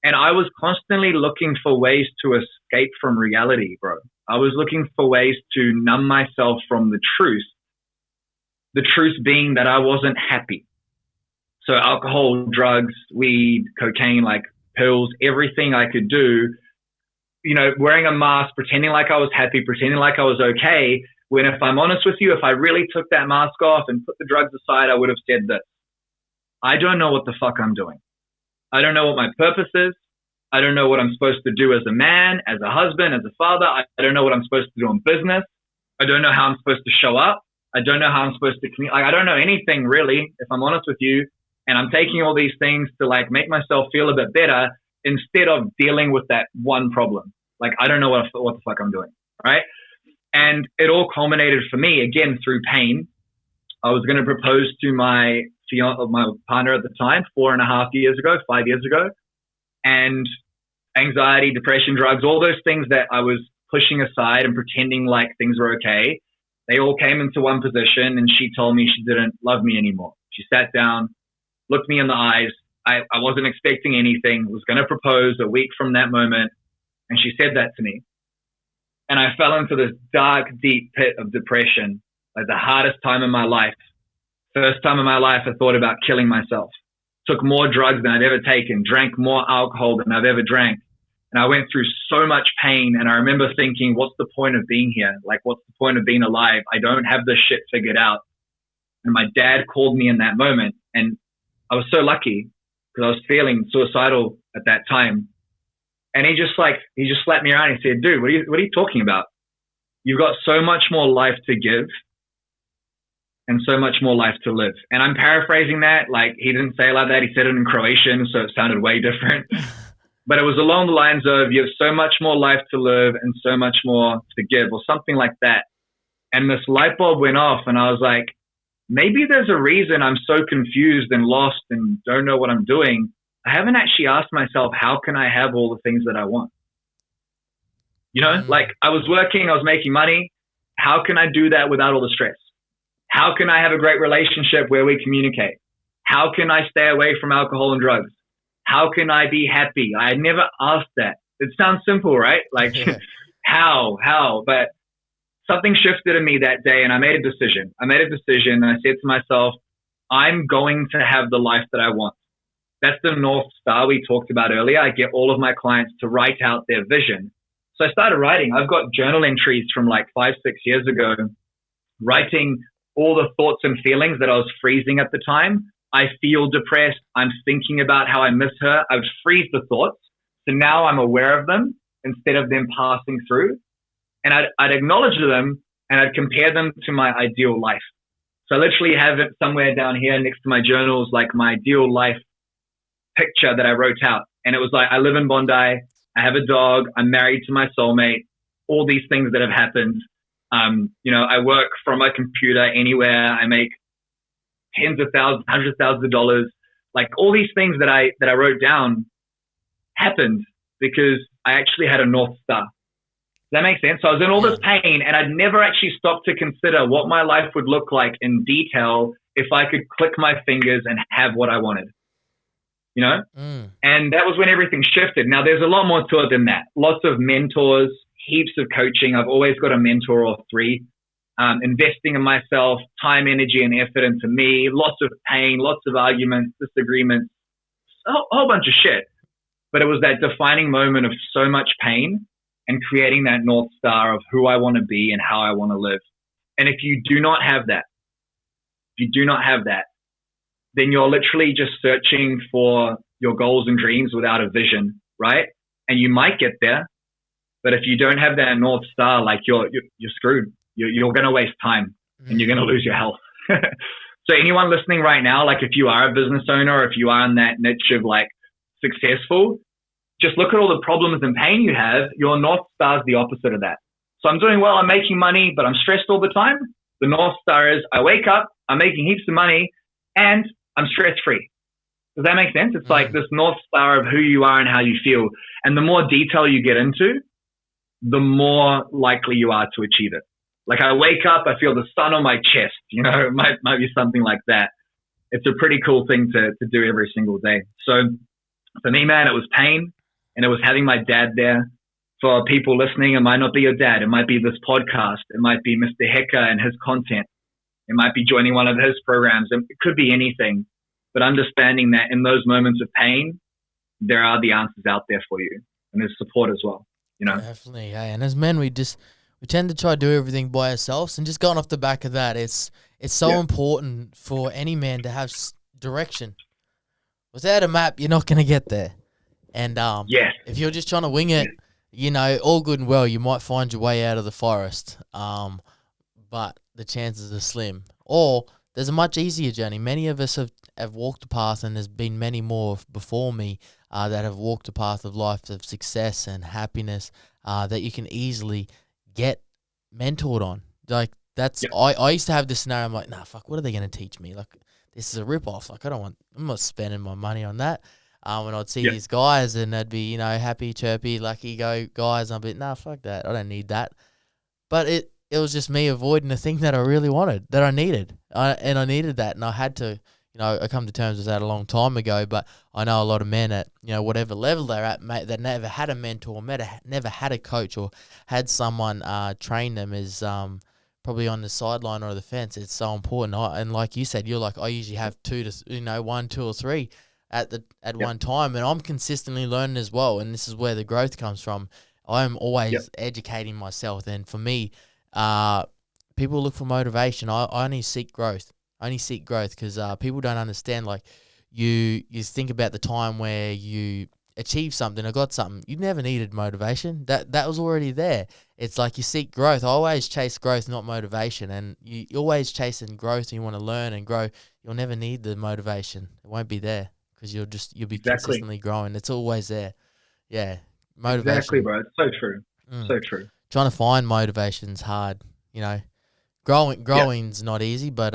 And I was constantly looking for ways to escape from reality, bro. I was looking for ways to numb myself from the truth being that I wasn't happy. So alcohol, drugs, weed, cocaine, like pills, everything I could do, wearing a mask, pretending like I was happy, pretending like I was okay, When, if I'm honest with you, if I really took that mask off and put the drugs aside, I would have said this. I don't know what the fuck I'm doing. I don't know what my purpose is. I don't know what I'm supposed to do as a man, as a husband, as a father. I don't know what I'm supposed to do in business. I don't know how I'm supposed to show up. I don't know how I'm supposed to communicate. Like, I don't know anything really, if I'm honest with you. And I'm taking all these things to like make myself feel a bit better instead of dealing with that one problem. Like, I don't know what the fuck I'm doing, right? And it all culminated for me, again, through pain. I was going to propose to my partner at the time, 5 years ago. And anxiety, depression, drugs, all those things that I was pushing aside and pretending like things were okay, they all came into one position, and she told me she didn't love me anymore. She sat down, looked me in the eyes. I wasn't expecting anything, was going to propose a week from that moment. And she said that to me. And I fell into this dark, deep pit of depression, like the hardest time in my life. First time in my life I thought about killing myself. Took more drugs than I've ever taken, drank more alcohol than I've ever drank. And I went through so much pain. And I remember thinking, what's the point of being here? Like, what's the point of being alive? I don't have this shit figured out. And my dad called me in that moment. And I was so lucky because I was feeling suicidal at that time. And he just slapped me around and said, dude, what are you talking about? You've got so much more life to give and so much more life to live. And I'm paraphrasing that. Like, he didn't say it like that. He said it in Croatian, so it sounded way different. But it was along the lines of, you have so much more life to live and so much more to give, or something like that. And this light bulb went off, and I was like, maybe there's a reason I'm so confused and lost and don't know what I'm doing. I haven't actually asked myself, how can I have all the things that I want? You know, like, I was working, I was making money. How can I do that without all the stress? How can I have a great relationship where we communicate? How can I stay away from alcohol and drugs? How can I be happy? I had never asked that. It sounds simple, right? Like, how? But something shifted in me that day, and I made a decision. And I said to myself, I'm going to have the life that I want. That's the North Star we talked about earlier. I get all of my clients to write out their vision. So I started writing. I've got journal entries from like 5-6 years ago, writing all the thoughts and feelings that I was freezing at the time. I feel depressed. I'm thinking about how I miss her. I would freeze the thoughts. So now I'm aware of them instead of them passing through. And I'd acknowledge them, and I'd compare them to my ideal life. So I literally have it somewhere down here next to my journals, like my ideal life picture that I wrote out. And it was like, I live in Bondi. I have a dog. I'm married to my soulmate. All these things that have happened. You know, I work from a computer anywhere. I make tens of thousands, hundreds of thousands of dollars. Like, all these things that I wrote down happened because I actually had a North Star. Does that make sense? So I was in all this pain, and I'd never actually stopped to consider what my life would look like in detail if I could click my fingers and have what I wanted. You know? And that was when everything shifted. Now, there's a lot more to it than that. Lots of mentors, heaps of coaching. I've always got a mentor or three. Investing in myself, time, energy, and effort into me. Lots of pain, lots of arguments, disagreements, a whole bunch of shit. But it was that defining moment of so much pain and creating that North Star of who I want to be and how I want to live. And if you do not have that, then you're literally just searching for your goals and dreams without a vision, right? And you might get there, but if you don't have that North Star, like, you're screwed. You're going to waste time, and you're going to lose your health. So anyone listening right now, like, if you are a business owner, or if you are in that niche of like successful, just look at all the problems and pain you have. Your North Star is the opposite of that. So I'm doing well, I'm making money, but I'm stressed all the time. The North Star is, I wake up, I'm making heaps of money, and I'm stress-free. Does that make sense? It's like this North Star of who you are and how you feel. And the more detail you get into, the more likely you are to achieve it. Like, I wake up, I feel the sun on my chest, you know, it might be something like that. It's a pretty cool thing to do every single day. So for me, man, it was pain, and it was having my dad there. For people listening, it might not be your dad. It might be this podcast. It might be Mr. Hecker and his content. It might be joining one of his programs. It could be anything, but understanding that in those moments of pain, there are the answers out there for you, and there's support as well, you know? Definitely. Yeah. And as men, we tend to try to do everything by ourselves, and just going off the back of that, it's so important for any man to have direction. Without a map, you're not going to get there. And if you're just trying to wing it, you know, all good and well, you might find your way out of the forest, but the chances are slim. Or there's a much easier journey. Many of us have walked a path, and there's been many more before me that have walked a path of life of success and happiness that you can easily get mentored on. Like, that's I used to have this scenario. I'm like, nah, fuck, what are they going to teach me? Like, this is a rip-off. Like, I'm not spending my money on that. And I'd see these guys, and they'd be, you know, happy, chirpy, lucky go guys. And I'd be, nah, fuck that. I don't need that. But it was just me avoiding the thing that I really wanted, that I needed. And I needed that. And I had to, you know, I come to terms with that a long time ago. But I know a lot of men at, you know, whatever level they're at, mate, that never had a mentor, never had a coach, or had someone train them, is probably on the sideline or the fence. It's so important. And like you said, you're like, I usually have 1, 2, or 3 at one time, and I'm consistently learning as well, and this is where the growth comes from. I'm always educating myself, and for me, people look for motivation. I only seek growth. Because people don't understand, like, you think about the time where you achieved something or got something. You never needed motivation. That was already there. It's like you seek growth. I always chase growth, not motivation, and you're always chasing growth, and you want to learn and grow. You'll never need the motivation. It won't be there. Because you'll be consistently growing. It's always there. Yeah, motivation. Exactly, bro. It's so true. So true. Trying to find motivation's hard. You know, growing's not easy, but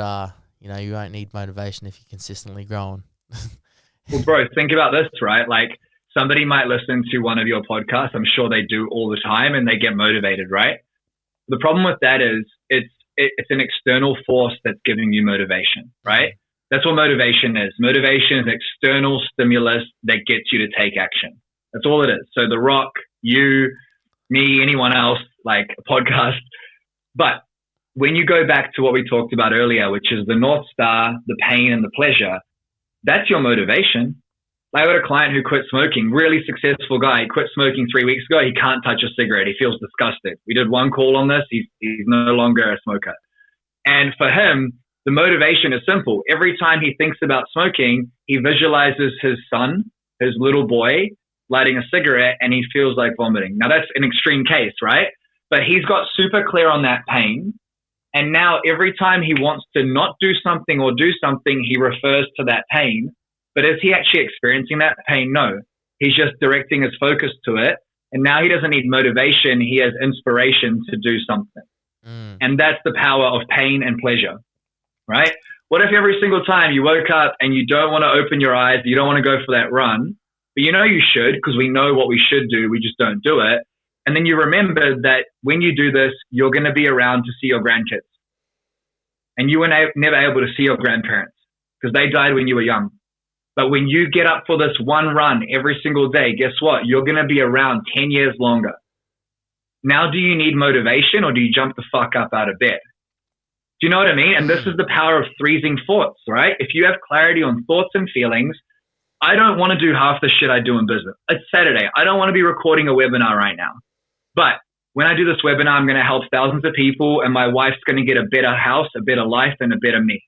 you know, you won't need motivation if you're consistently growing. Well, bro, think about this, right? Like, somebody might listen to one of your podcasts. I'm sure they do all the time, and they get motivated, right? The problem with that is it's an external force that's giving you motivation, right? That's what motivation is. Motivation is external stimulus that gets you to take action. That's all it is. So The Rock, you, me, anyone else, like a podcast. But when you go back to what we talked about earlier, which is the North Star, the pain and the pleasure, that's your motivation. I got a client who quit smoking, really successful guy. He quit smoking 3 weeks ago. He can't touch a cigarette. He feels disgusted. We did one call on this. He's no longer a smoker. And for him, the motivation is simple. Every time he thinks about smoking, he visualizes his son, his little boy, lighting a cigarette, and he feels like vomiting. Now, that's an extreme case, right? But he's got super clear on that pain. And now every time he wants to not do something or do something, he refers to that pain. But is he actually experiencing that pain? No. He's just directing his focus to it. And now he doesn't need motivation. He has inspiration to do something. And that's the power of pain and pleasure. Right? What if every single time you woke up and you don't want to open your eyes, you don't want to go for that run, but you know you should, because we know what we should do, we just don't do it. And then you remember that when you do this, you're going to be around to see your grandkids. And you were never able to see your grandparents because they died when you were young. But when you get up for this one run every single day, guess what? You're going to be around 10 years longer. Now, do you need motivation, or do you jump the fuck up out of bed? Do you know what I mean? And this is the power of freezing thoughts, right? If you have clarity on thoughts and feelings, I don't want to do half the shit I do in business. It's Saturday. I don't want to be recording a webinar right now. But when I do this webinar, I'm going to help thousands of people, and my wife's going to get a better house, a better life, and a better me.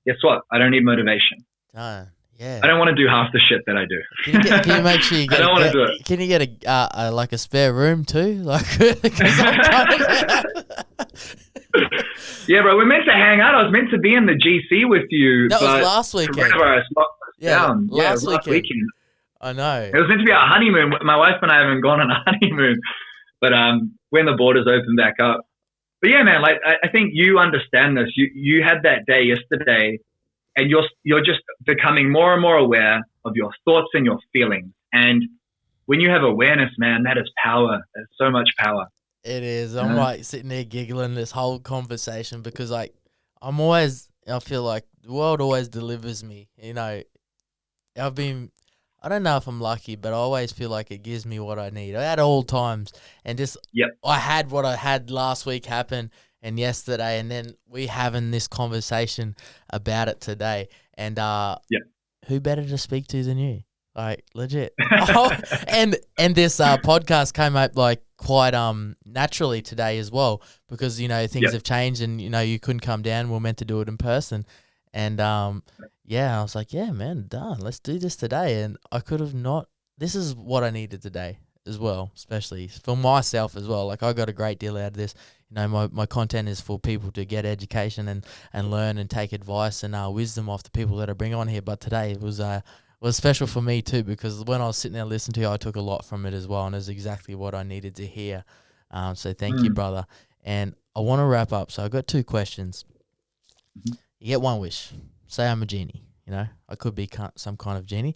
Guess what? I don't need motivation. Yeah. I don't want to do half the shit that I do. Can you make sure you get? I don't want to do it. Can you get a like a spare room too? Like, yeah, bro. We're meant to hang out. I was meant to be in the GC with you. That was last weekend. Last weekend. I know. It was meant to be our honeymoon. My wife and I haven't gone on a honeymoon, but when the borders open back up. But yeah, man. Like I think you understand this. You had that day yesterday. And you're just becoming more and more aware of your thoughts and your feelings. And when you have awareness, man, that is power. There's so much power. It is. I'm like sitting there giggling this whole conversation because like I feel like the world always delivers me. You know, I don't know if I'm lucky, but I always feel like it gives me what I need at all times. And just I had what I had last week happen. And yesterday, and then we having this conversation about it today. And who better to speak to than you? Like legit. Oh, and this podcast came up like quite naturally today as well, because things Yep. have changed, and you couldn't come down. We are meant to do it in person, and yeah, I was like, yeah, man, done. Let's do this today. And I could have not. This is what I needed today as well, especially for myself as well. Like I got a great deal out of this. My content is for people to get education and learn and take advice and wisdom off the people that I bring on here. But today it was special for me too, because when I was sitting there listening to you, I took a lot from it as well, and it's exactly what I needed to hear. So thank you, brother. And I want to wrap up. So I've got 2 questions. Mhm. You get one wish. Say I'm a genie. I could be some kind of genie.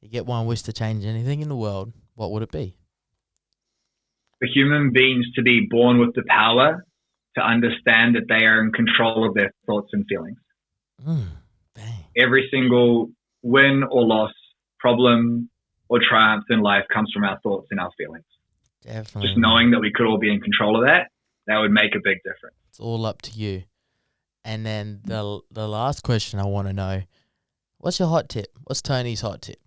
You get one wish to change anything in the world. What would it be? For human beings to be born with the power to understand that they are in control of their thoughts and feelings. Bang. Every single win or loss, problem or triumph in life comes from our thoughts and our feelings. Definitely. Just knowing that we could all be in control of that would make a big difference. It's all up to you. And then the last question I want to know, what's your hot tip? What's Tony's hot tip?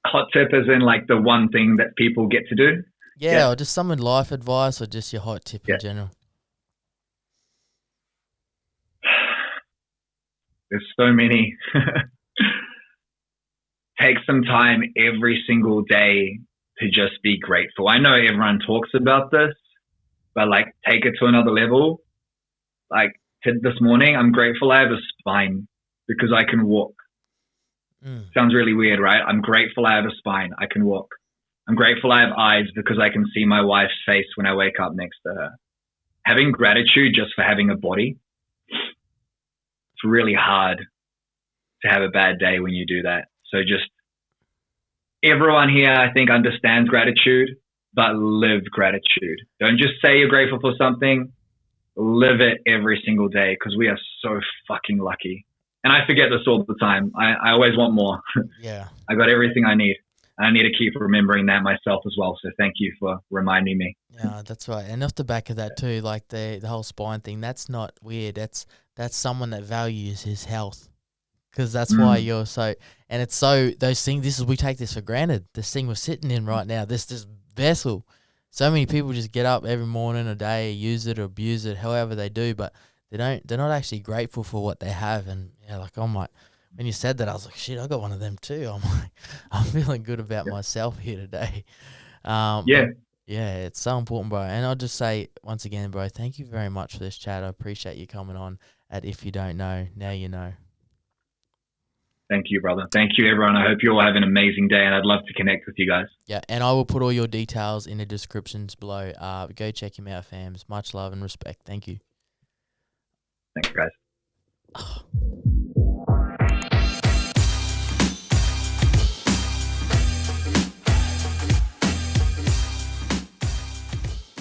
Hot tip is in like the one thing that people get to do. Yeah, or just some life advice, or just your hot tip in general. There's so many. Take some time every single day to just be grateful. I know everyone talks about this, but like take it to another level. Like this morning, I'm grateful I have a spine because I can walk. Sounds really weird, right? I'm grateful I have a spine. I can walk. I'm grateful I have eyes because I can see my wife's face when I wake up next to her. Having gratitude just for having a body, it's really hard to have a bad day when you do that. So just everyone here, I think, understands gratitude, but live gratitude. Don't just say you're grateful for something. Live it every single day, because we are so fucking lucky. And I forget this all the time. I always want more. Yeah. I got everything I need. I need to keep remembering that myself as well. So thank you for reminding me. Yeah, that's right. And off the back of that too, like the whole spine thing, that's not weird. That's someone that values his health, because that's why you're so. And it's so those things. We take this for granted. This thing we're sitting in right now. This vessel. So many people just get up every morning or day, use it or abuse it, however they do, but they're not actually grateful for what they have. And yeah, like when you said that, I was like, shit, I got one of them too. I'm feeling good about myself here today. Yeah, it's so important, bro. And I'll just say once again, bro, thank you very much for this chat. I appreciate you coming on at If You Don't Know, Now You Know. Thank you, brother. Thank you, everyone. I hope you all have an amazing day, and I'd love to connect with you guys. Yeah, and I will put all your details in the descriptions below. Go check him out, fams. Much love and respect. Thank you. Thanks, guys.